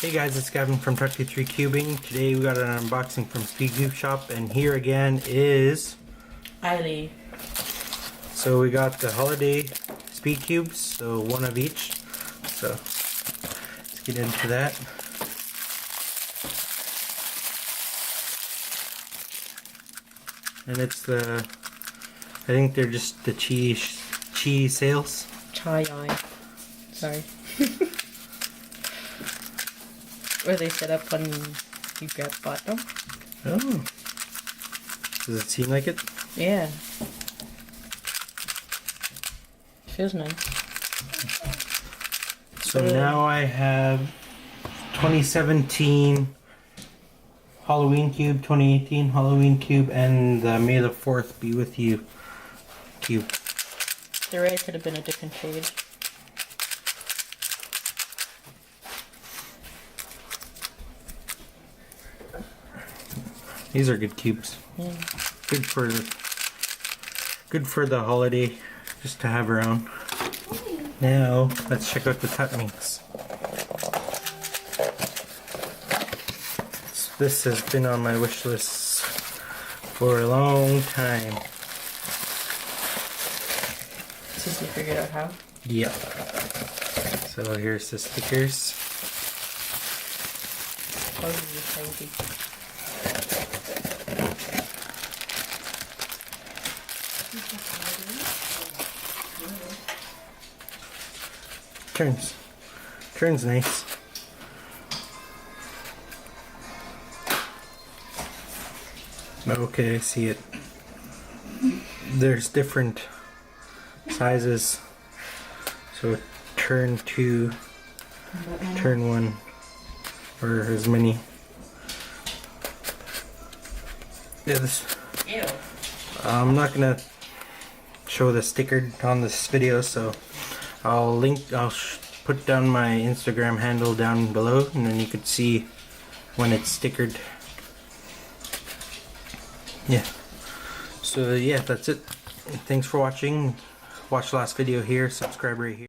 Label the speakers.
Speaker 1: Hey guys, it's Gavin from Tuttminx Cubing. Today we got an unboxing from Speedcubeshop, and here again is
Speaker 2: Eiley.
Speaker 1: So we got the holiday speed cubes, so one of each. So let's get into that. And it's the, I think they're just the cheese sales.
Speaker 2: Chai eye. Sorry. Where they set up when you grab bottom.
Speaker 1: Oh. Does it seem like it?
Speaker 2: Yeah. Feels nice.
Speaker 1: So now I have 2017 Halloween cube, 2018 Halloween cube, and the May the 4th be with you cube.
Speaker 2: The red could have been a different shade.
Speaker 1: These are good cubes.
Speaker 2: Yeah.
Speaker 1: Good for the holiday, just to have around. Now let's check out the Tuttminx. This has been on my wish list for a long time.
Speaker 2: Since you figured out how?
Speaker 1: Yep. So here's the stickers.
Speaker 2: Oh, this is crazy.
Speaker 1: Turns nice. Okay, I see it. There's different sizes. So turn 2, turn 1, or as many. Yeah, this.
Speaker 2: Ew.
Speaker 1: I'm not gonna show the sticker on this video, so I'll put down my Instagram handle down below, and then you could see when it's stickered. Yeah. So yeah, that's it. Thanks for watching. Watch the last video here. Subscribe right here.